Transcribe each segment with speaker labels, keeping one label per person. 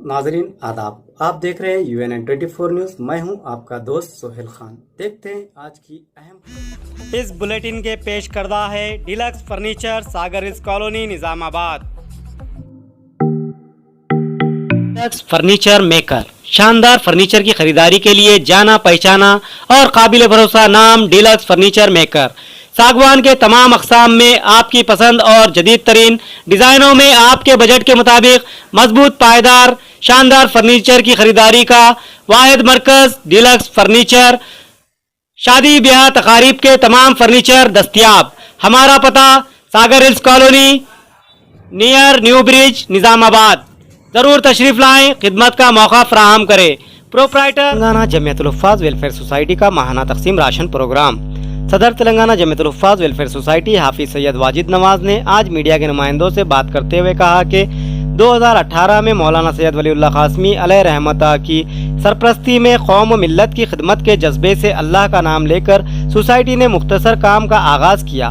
Speaker 1: नाजरीन आदाब, आप देख रहे हैं UNN24 न्यूज़। मैं हूं आपका दोस्त सोहेल खान। देखते हैं आज की अहम। इस बुलेटिन के पेश करदा है deluxe furniture, Sagar Hills Colony, Nizamabad. Deluxe furniture maker शानदार फर्नीचर की खरीदारी के लिए जाना पहचाना और काबिल भरोसा नाम डिलक्स फर्नीचर मेकर। सागवान के तमाम अक़साम में आपकी पसंद और जदीद तरीन डिज़ाइनों में आपके बजट के मुताबिक मजबूत, पायदार, शानदार फर्नीचर की खरीदारी का वाहिद मरकज़ डिलक्स फर्नीचर। शादी ब्याह तकारीब के तमाम फर्नीचर दस्तयाब। हमारा पता Sagar Hills Colony near New Bridge, Nizamabad. ज़रूर तशरीफ़ लाएँ, खिदमत का मौका फराहम करें। Proprietor Telangana Jamiatul Huffaz Welfare Society का माहाना तकसीम राशन प्रोग्राम। सदर तेलंगाना जमीयतुल हुफ़्फ़ाज़ वेलफेयर सोसाइटी हाफिज़ सैयद वाजिद नवाज ने आज मीडिया के नुमाइंदों से बात करते हुए कहा कि 2018 में मौलाना सैयद वलीउल्लाह क़ासिमी अलैहि रहमतुल्लाह की सरपरस्ती में कौम व मिल्लत की खिदमत के जज्बे से अल्लाह का नाम लेकर सोसाइटी ने मुख्तसर काम का आगाज़ किया।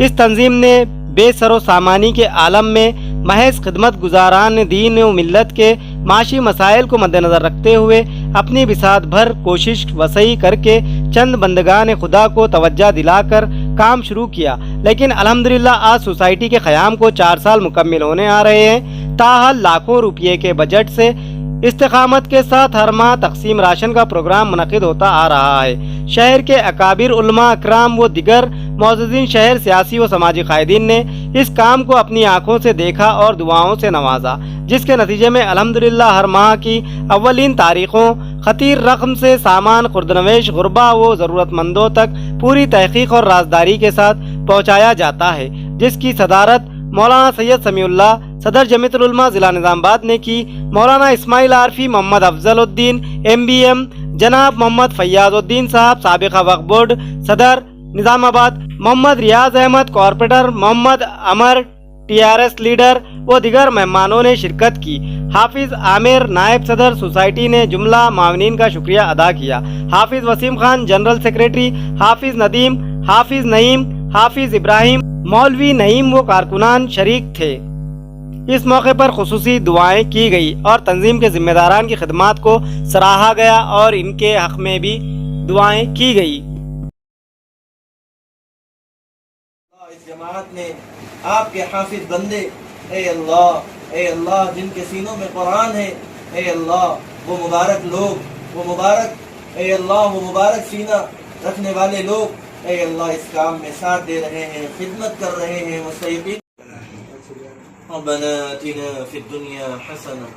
Speaker 1: इस तंजीम ने बेसरो सामानी के आलम में महज खिदमत गुजारान दीन व मिल्लत के माशी मसाइल को मद्देनज़र रखते हुए अपनी बिसात भर कोशिश वसई करके चंद बंदगान खुदा को तवज्जो दिलाकर काम शुरू किया। लेकिन अल्हम्दुलिल्लाह आज सोसाइटी के क़याम को 4 साल मुकम्मिल होने आ रहे हैं। ताहल लाखों रुपये के बजट से इस्तिकामत के साथ हर माह तकसीम राशन का प्रोग्राम मुनक़िद होता आ रहा है। शहर के अकाबिर उलमा अकराम व दिगर मौजूदीन, शहर सियासी व समाजी कायदीन ने इस काम को अपनी आँखों से देखा और दुआओं से नवाजा, जिसके नतीजे में अल्हम्दुलिल्लाह हर माह की अव्वलीन तारीखों खतीर रकम से सामान खुर्दनवेश गुरबा व ज़रूरतमंदों तक पूरी तहकीक और राजदारी के साथ पहुँचाया जाता है, जिसकी सदारत मौलाना सैयद समीउल्लाह सदर जमीयतुल उलमा ज़िला निज़ामाबाद ने की। मौलाना इस्माइल आरफी, मोहम्मद अफजलुद्दीन MBM, जनाब मोहम्मद फैयाज़ुद्दीन साहब साबिक़ा वक्फ बोर्ड सदर निज़ामाबाद, मोहम्मद रियाज अहमद कॉरपोरेटर, मोहम्मद अमर TRS लीडर व दिगर मेहमानों ने शिरकत की। हाफिज आमिर नायब सदर सोसाइटी ने जुमला मावनीन का शुक्रिया अदा किया। हाफिज वसीम खान जनरल सेक्रेटरी, हाफिज नदीम, हाफिज नईम, हाफिज इब्राहिम, मौलवी नईम व कारकुनान शरीक थे। इस मौके पर खुसूसी दुआएं की गई और तंजीम के जिम्मेदारान की खिदमत को सराहा गया और इनके हक में भी दुआएं की गई।
Speaker 2: इस जमात ने आपके हाफिज बंदे, ए अल्लाह जिनके सीनों में कुरान है, ए अल्लाह वो मुबारक लोग, वो मुबारक, ए अल्लाह वो मुबारक सीना रखने वाले लोग, ए अल्लाह इस काम में साथ दे रहे हैं, खिदमत कर रहे हैं। मुस्तयक़ीन रब्बना आतिना फिद दुनिया हसना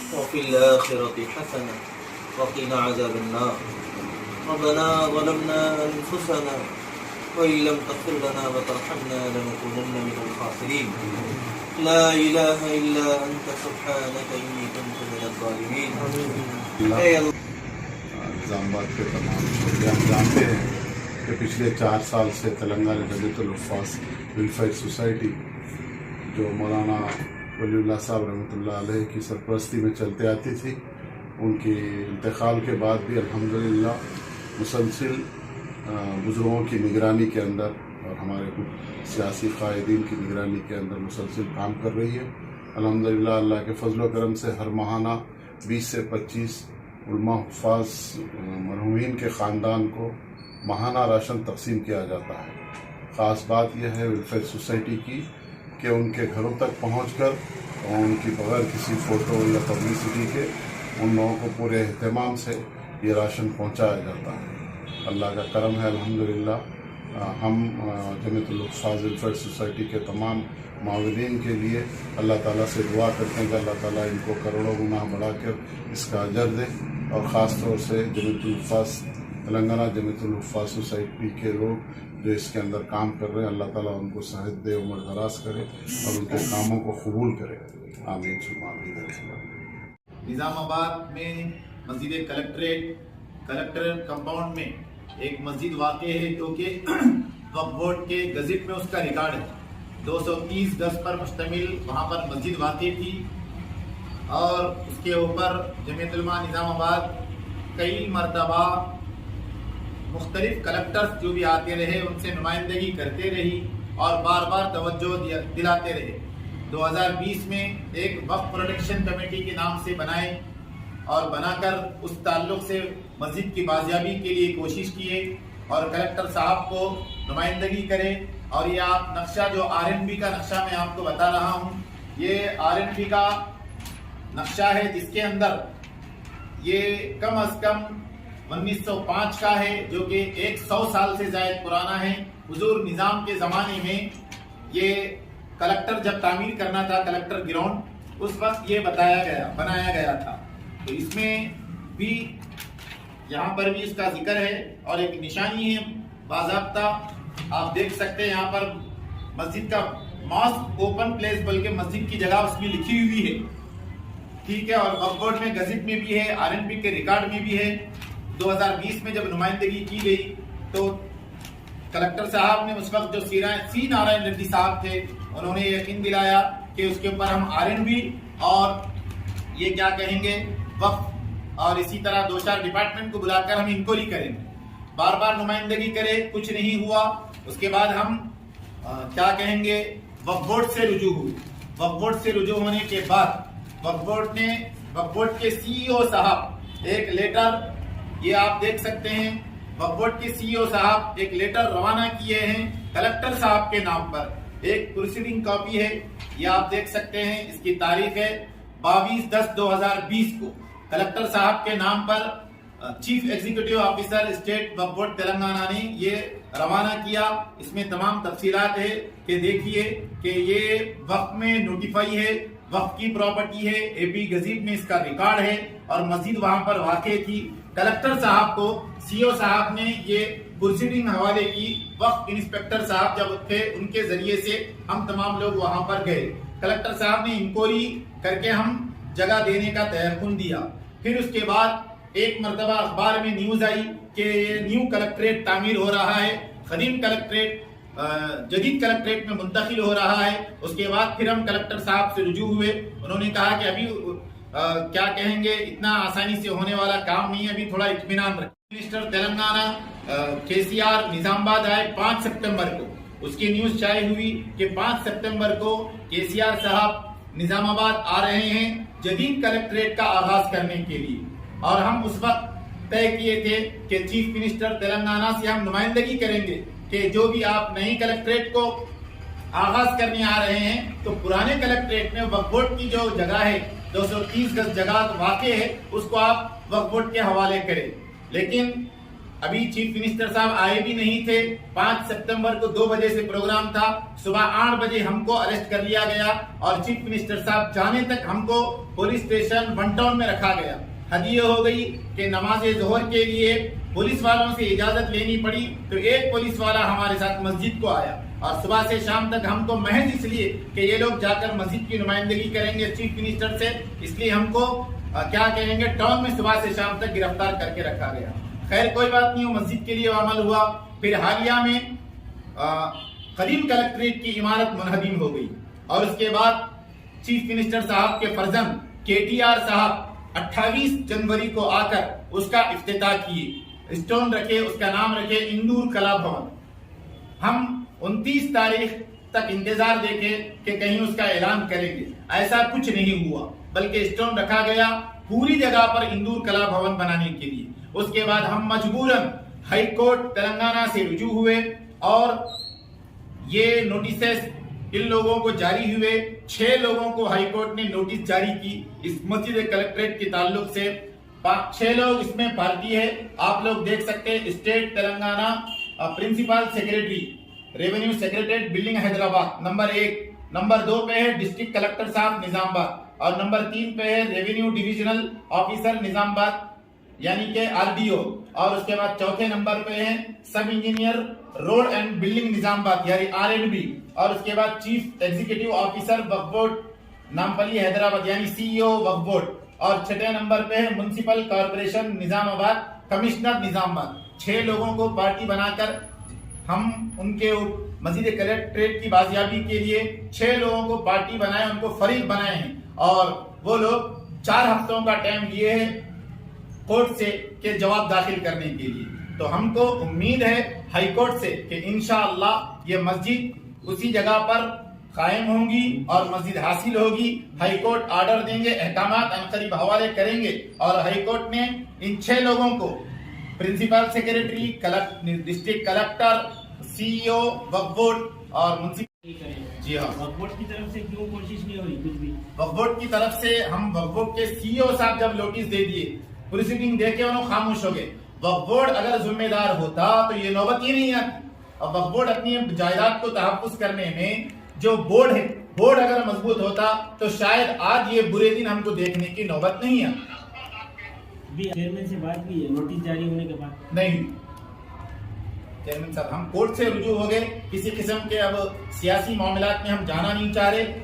Speaker 2: व फिल आखिरति हसना व क़िना अज़ाबन नार। रब्बना ज़लमना अनफुसना व इन लम तग़फिर लना व तरहमना लनकूनन्ना मिनल ख़ासिरीन। ला इलाहा इल्ला अंत सुब्हानका इन्नी कुन्तु मिनज़ ज़ालिमीन।
Speaker 3: निज़ामाबाद के तमाम शोहरे हम जानते हैं कि पिछले 4 साल से तेलंगाना जमीयतुल हुफ़्फ़ाज़ वेलफेयर सोसाइटी जो मौलाना वलीउल्लाह साहब रहमतुल्लाह अलैह की सरपरस्ती में चलते आती थी, उनकी इंतकाल के बाद भी अल्हम्दुलिल्लाह मुसलसिल बुज़ुर्गों की निगरानी के अंदर और हमारे कुछ सियासी कायदीन की निगरानी के अंदर मुसलसिल काम कर रही है। अल्हम्दुलिल्लाह अल्लाह के फजल व करम से हर माहाना 20 से 25 उलमा हुफ़्फ़ाज़ मरहूमीन के ख़ानदान को माहाना राशन तकसीम किया जाता है। ख़ास बात यह है वेलफेयर सोसाइटी की कि उनके घरों तक पहुंचकर और उनकी बगैर किसी फ़ोटो या पब्लिसिटी के उन लोगों को पूरे एहतमाम से ये राशन पहुंचाया जाता है। अल्लाह का करम है अल्हम्दुलिल्लाह। हम जमीयतुल हुफ़्फ़ाज़ वेलफेयर सोसाइटी के तमाम मावलीन के लिए अल्लाह ताला से दुआ करते हैं कि अल्लाह ताला इनको करोड़ों गुना बढ़ाकर इसका अजर दे। और ख़ास तौर से जमीयतुल हुफ़्फ़ाज़ तेलंगाना जमीयतुल हुफ़्फ़ाज़ सोसाइटी के लोग जो इसके अंदर काम कर रहे हैं, अल्लाह ताला उनको सेहत दे, उम्र दराज करे और उनके कामों को कबूल करे। आमीन सुम्मा आमीन।
Speaker 4: निज़ामाबाद में मस्जिद कलेक्टर कंपाउंड में एक मस्जिद वाक़ है जो कि वक्फ बोर्ड के गज़ट में उसका रिकॉर्ड है। 230 गज पर मुश्तमिल वहाँ पर मस्जिद वाक़ थी और उसके ऊपर जमीयतुल उलमा निज़ामाबाद कई मरतबा मुख्तलिफ कलेक्टर्स जो भी आते रहे उनसे नुमाइंदगी करते रही और बार बार तवज्जो दिलाते रहे। 2020 में एक वक्फ प्रोटेक्शन कमेटी के नाम से बनाए और बनाकर उस ताल्लुक से मस्जिद की बाजियाबी के लिए कोशिश किए और कलेक्टर साहब को नुमाइंदगी करे। और ये आप नक्शा जो आरएनबी का नक्शा मैं आपको बता रहा हूँ, ये आरएनबी का नक्शा है जिसके अंदर ये कम अज कम 1905 का है, जो कि 100 साल से ज्यादा पुराना है। हुजूर निजाम के जमाने में ये कलेक्टर जब तामीर करना था, कलेक्टर ग्राउंड, उस वक्त ये बनाया गया था। तो इसमें भी यहाँ पर भी इसका जिक्र है और एक निशानी है बाज़ाब्ता, आप देख सकते हैं यहाँ पर मस्जिद का मॉस्क ओपन प्लेस बोल के मस्जिद की जगह उसमें लिखी हुई है, ठीक है। और वक्फ बोर्ड में गज़ेट में भी है, आरएनबी के रिकॉर्ड में भी है। 2020 में जब नुमाइंदगी की गई तो कलेक्टर साहब ने उस वक्त जो सी नारायण रेड्डी साहब थे, उन्होंने यकीन दिलाया कि उसके ऊपर हम आरएनबी और ये क्या कहेंगे वक्फ और इसी तरह 2-4 डिपार्टमेंट को बुलाकर हम इंक्वायरी करेंगे। बार बार नुमाइंदगी करे, कुछ नहीं हुआ। उसके बाद हम क्या कहेंगे वक्फ बोर्ड से रुजू हुए। वक्फ बोर्ड से रुजू होने के बाद वक्फ बोर्ड के सीईओ साहब एक लेटर, ये आप देख सकते हैं, वक्फ बोर्ड के सीईओ साहब एक लेटर रवाना किए हैं कलेक्टर साहब के नाम पर। एक प्रोसीडिंग कॉपी है, ये आप देख सकते हैं, इसकी तारीख है 22/10/2020 को कलेक्टर साहब के नाम पर चीफ एग्जीक्यूटिव ऑफिसर स्टेट वक्फ बोर्ड तेलंगाना ने ये रवाना किया। इसमें तमाम तफसीलात है कि देखिए कि ये वक्फ में नोटिफाई है, वक्फ की प्रॉपर्टी है, एपी गजीट में इसका रिकॉर्ड है और मस्जिद वहां पर वाक़ई थी। कलेक्टर साहब को सीईओ साहब ने ये प्रोसीडिंग हवाले की। वक्फ इंस्पेक्टर साहब जब थे, उनके जरिए से हम तमाम लोग वहां पर गए। कलेक्टर साहब ने इंक्वायरी करके हम जगह देने का तयकुन दिया। फिर उसके बाद एक मरतबा अखबार में न्यूज आई कि न्यू कलेक्ट्रेट तामीर हो रहा है, कदीम कलेक्ट्रेट जदीद कलेक्ट्रेट में मुंतकिल हो रहा है। उसके बाद फिर हम कलेक्टर साहब से रुजू हुए। उन्होंने कहा कि अभी क्या कहेंगे, इतना आसानी से होने वाला काम नहीं है, अभी थोड़ा इत्मीनान रखें। मिनिस्टर तेलंगाना केसीआर निजामाबाद आए 5 सितंबर को। उसकी न्यूज शाये हुई कि 5 सितंबर को केसीआर साहब निजामाबाद आ रहे हैं जदीद कलेक्ट्रेट का आगाज करने के लिए। और हम उस वक्त तय किए थे कि चीफ मिनिस्टर तेलंगाना से हम नुमाइंदगी करेंगे कि जो भी आप नई कलेक्ट्रेट को आगाज करने आ रहे हैं तो पुराने कलेक्ट्रेट में वक्फ बोर्ड की जो जगह है 230 गज जगह वाक़ई है, उसको आप वक्फ बोर्ड के हवाले करें। लेकिन अभी चीफ मिनिस्टर साहब आए भी नहीं थे। 5 सितंबर को 2 बजे से प्रोग्राम था, सुबह 8 बजे हमको अरेस्ट कर लिया गया और चीफ मिनिस्टर साहब जाने तक हमको पुलिस स्टेशन 1 टाउन में रखा गया। हद ये हो गई कि नमाज जोहर के लिए पुलिस वालों से इजाजत लेनी पड़ी, तो एक पुलिस वाला हमारे साथ मस्जिद को आया और सुबह से शाम तक हमको महज इसलिए कि ये लोग जाकर मस्जिद की नुमाइंदगी करेंगे चीफ मिनिस्टर से, इसलिए हमको क्या कहेंगे टाउन में सुबह से शाम तक गिरफ्तार करके रखा गया। खैर कोई बात नहीं, मस्जिद के लिए अमल हुआ। फिर हालिया में कदीम कलेक्ट्रेट की इमारत मुनहदिम हो गई और उसके बाद चीफ मिनिस्टर साहब के फर्जंद केटीआर साहब 28 जनवरी को आकर उसका इफ्तिताह किए। स्टोन रखे, उसका नाम रखे इंदूर कला भवन। हम 29 तारीख तक इंतजार देखे कि कहीं उसका ऐलान करेंगे, ऐसा कुछ नहीं हुआ, बल्कि स्टोन रखा गया पूरी जगह पर इंदूर कला भवन बनाने के लिए। उसके बाद हम मजबूरन हाई कोर्ट तेलंगाना से रुजू हुए और ये नोटिसेस इन लोगों को जारी हुए। 6 लोगों को हाई कोर्ट ने नोटिस जारी की इस मस्जिद कलेक्ट्रेट के ताल्लुक से। 6 लोग इसमें पार्टी है, आप लोग देख सकते हैं। State Telangana principal secretary revenue secretariat building Hyderabad number 1, number 2 पे है डिस्ट्रिक्ट कलेक्टर साहब निजामाबाद और नंबर 3 पे है रेवेन्यू डिविजनल ऑफिसर निजामाबाद यानी के आरडीओ और उसके बाद चौथे नंबर पे है सब engineer road and building Nizamabad यानी आरएनबी और उसके बाद चीफ एग्जीक्यूटिव ऑफिसर वक्फ बोर्ड नामपल्ली हैदराबाद यानी सीईओ वक्फ बोर्ड और छठे नंबर पे है municipal corporation Nizamabad commissioner Nizamabad. 6 लोगों को पार्टी बनाकर हम उनके मस्जिद कलेक्ट्रेट की बाजियाबी के लिए 6 लोगों को पार्टी बनाए, उनको फरीक बनाए हैं और वो लोग 4 हफ्तों का टाइम लिए हैं कोर्ट से के जवाब दाखिल करने के लिए। तो हमको उम्मीद है हाई कोर्ट से कि इंशाअल्लाह ये मस्जिद उसी जगह पर قائم ہوں گی اور مسجد حاصل ہوگی. ہائی کورٹ آرڈر دیں گے, احکامات عنقریب حوالے کریں گے, اور ہائی کورٹ نے ان 6 لوگوں کو پرنسپل سیکریٹری, ڈسٹرکٹ کلکٹر, سی ای او, وقف بورڈ اور منسپل. جی ہاں,
Speaker 5: وقف بورڈ کی طرف سے کیوں کوشش نہیں ہو رہی کچھ بھی؟
Speaker 4: وقف بورڈ کی طرف سے ہم وقف بورڈ کے سی ای او صاحب جب نوٹس دے دیے, پروسیڈنگ دے کے انہوں خاموش ہو گئے. وقف بورڈ اگر ذمہ دار ہوتا تو یہ نوبت ہی نہیں آتی. اور وقف بورڈ اپنی جائیداد کو تحفظ کرنے میں جو بورڈ ہے, بورڈ اگر مضبوط ہوتا تو شاید آج یہ برے دن ہم کو دیکھنے کی نوبت نہیں آتی.
Speaker 5: بھی چیئرمین سے بات کی ہے نوٹس جاری ہونے کے بعد؟
Speaker 4: نہیں چیئرمین صاحب, ہم کورٹ سے رجوع ہو گئے, کسی قسم کے اب سیاسی معاملات میں ہم جانا نہیں چاہ رہے.